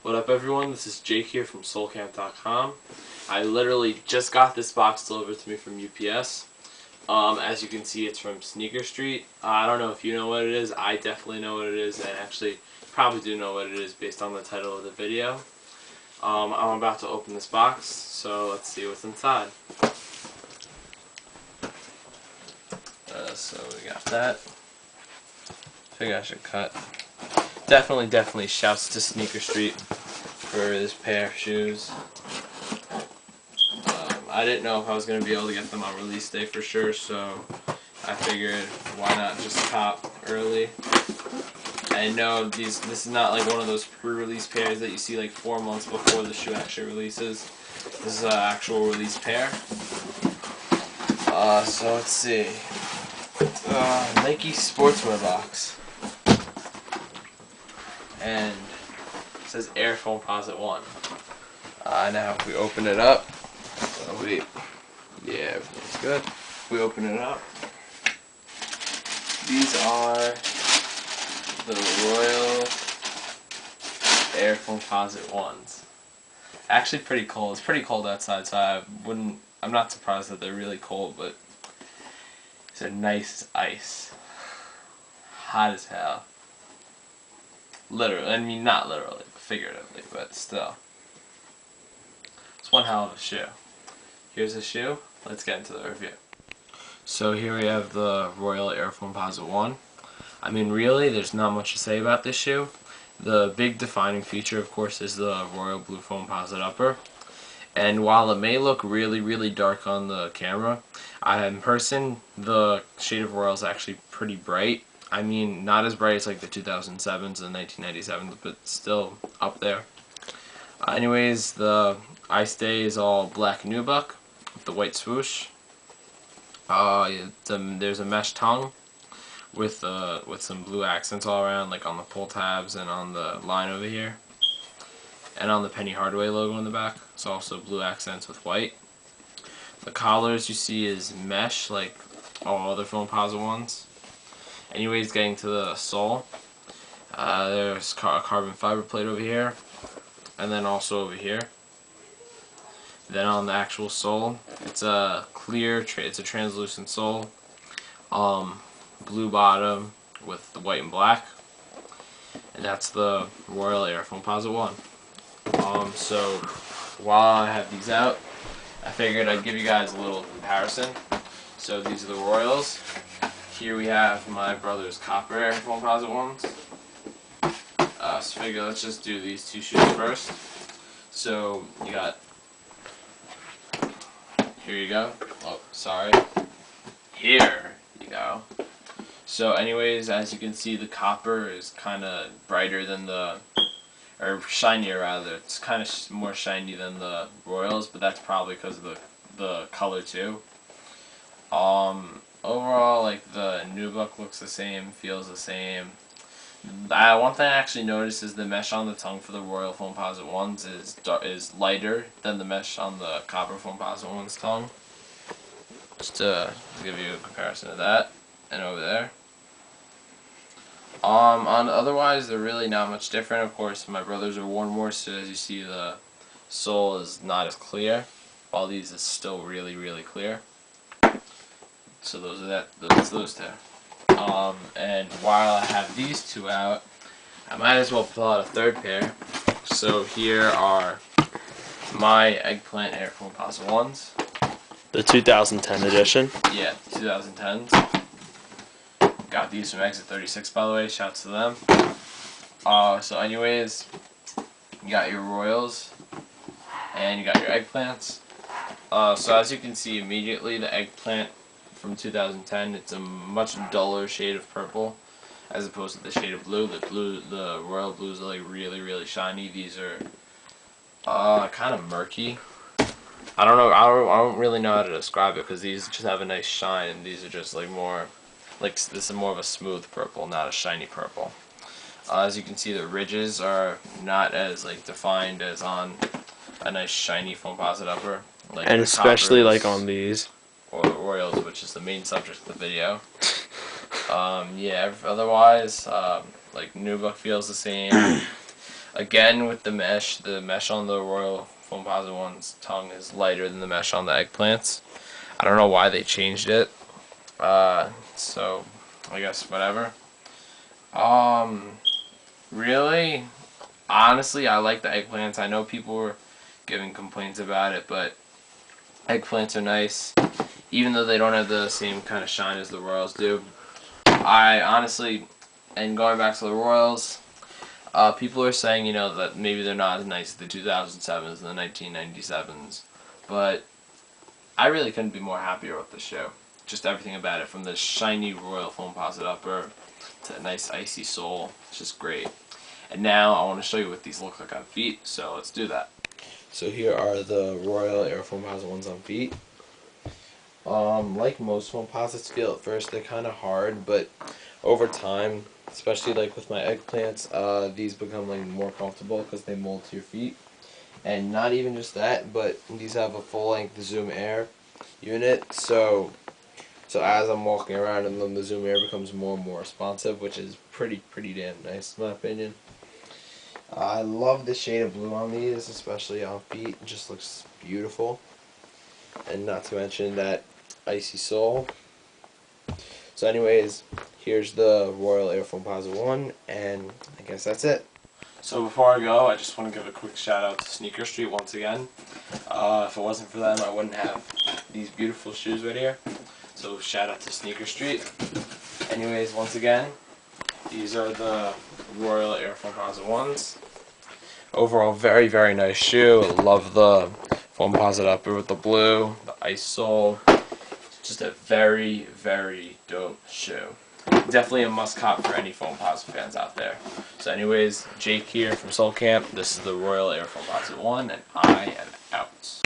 What up, everyone? This is Jake here from soulcamp.com. I literally just got this box delivered to me from UPS. As you can see, it's from Sneaker.St. I don't know if you know what it is. I definitely know what it is, and actually probably do know what it is based on the title of the video. I'm about to open this box, so let's see what's inside. So we got that. Figure I should cut. Definitely shouts to Sneaker.St for this pair of shoes. I didn't know if I was going to be able to get them on release day for sure, so I figured why not just cop early. I know this is not like one of those pre-release pairs that you see like 4 months before the shoe actually releases. This is an actual release pair. So let's see. Nike sportswear box. And it says Air Foamposite One. Now if we open it up, yeah, everything's good. If we open it up, these are the Royal Air Foamposite Ones. Actually pretty cold. It's pretty cold outside, so I'm not surprised that they're really cold, but they're nice as ice. Hot as hell. Literally, I mean not literally, but figuratively, but still. It's one hell of a shoe. Here's the shoe. Let's get into the review. So here we have the Royal Air Foamposite One. I mean really, there's not much to say about this shoe. The big defining feature, of course, is the royal blue foamposite upper. And while it may look really dark on the camera, in person, the shade of royal is actually pretty bright. I mean, not as bright as like the 2007s and 1997s, but still up there. Anyways, the eye stay is all black nubuck with the white swoosh. There's a mesh tongue with some blue accents all around, like on the pull tabs and on the line over here, and on the Penny Hardaway logo in the back. It's also blue accents with white. The collars you see is mesh, like all other Foamposite ones. Anyways, getting to the sole, there's a carbon fiber plate over here, and then also over here. Then on the actual sole, it's a clear, it's a translucent sole, blue bottom with the white and black, and that's the Royal Air Foamposite One. So while I have these out, I figured I'd give you guys a little comparison. So these are the Royals. Here we have my brother's copper Air Foamposite Ones. So figure let's just do these two shoes first. So you got, here you go. Oh, sorry. Here you go. So anyways, as you can see, the copper is kind of brighter than or shinier rather. It's kind of more shiny than the Royals, but that's probably because of the color too. Overall, like the nubuck looks the same, feels the same. One thing I actually noticed is the mesh on the tongue for the Royal Foamposite Ones is lighter than the mesh on the copper Foamposite One's tongue. Just to give you a comparison of that and over there. Otherwise, they're really not much different. Of course, my brothers are worn more, so as you see, the sole is not as clear, while these is still really clear. So that's those two. And while I have these two out, I might as well pull out a third pair. So here are my eggplant Air Foamposite Ones. The 2010 edition. Yeah, 2010s. Got these from Exit 36, by the way. Shouts to them. So anyways, you got your Royals and you got your eggplants. So as you can see immediately, the eggplant from 2010, it's a much duller shade of purple as opposed to the shade of blue. The royal blues are like really shiny. These are kind of murky. I don't know. I don't really know how to describe it because these just have a nice shine, and these are just like more like this is more of a smooth purple, not a shiny purple. As you can see, the ridges are not as like defined as on a nice shiny Foamposite upper. Like and especially like on these. Or the Royals, which is the main subject of the video. Yeah, otherwise, like nubuck feels the same. Again with the mesh on the Royal Foamposite One's tongue is lighter than the mesh on the eggplants. I don't know why they changed it. So I guess whatever. Really, honestly, I like the eggplants. I know people were giving complaints about it, but eggplants are nice, even though they don't have the same kind of shine as the Royals do. I honestly, and going back to the Royals, people are saying, that maybe they're not as nice as the 2007s and the 1997s, but I really couldn't be more happier with the shoe. Just everything about it, from the shiny Royal Foamposite upper to a nice icy sole. It's just great. And now I want to show you what these look like on feet, so let's do that. So here are the Royal Air Foamposite Ones on feet. Like most Foamposites feel at first, they're kind of hard, but over time, especially like with my eggplants, these become like more comfortable because they mold to your feet. And not even just that, but these have a full-length Zoom Air unit, so as I'm walking around in them, the Zoom Air becomes more and more responsive, which is pretty damn nice in my opinion. I love the shade of blue on these, especially on feet. It just looks beautiful. And not to mention that icy sole. So anyways, here's the Royal Air Foamposite One, and I guess that's it. So before I go, I just want to give a quick shout out to Sneaker.St once again. If it wasn't for them, I wouldn't have these beautiful shoes right here. So shout out to Sneaker.St. Anyways, once again, these are the Royal Air Foamposite Ones. Overall, very nice shoe. Love the Foamposite upper with the blue, the ice sole. Just a very dope shoe. Definitely a must cop for any Foamposite fans out there. So anyways, Jake here from Soul Camp. This is the Royal Air Foamposite One, and I am out.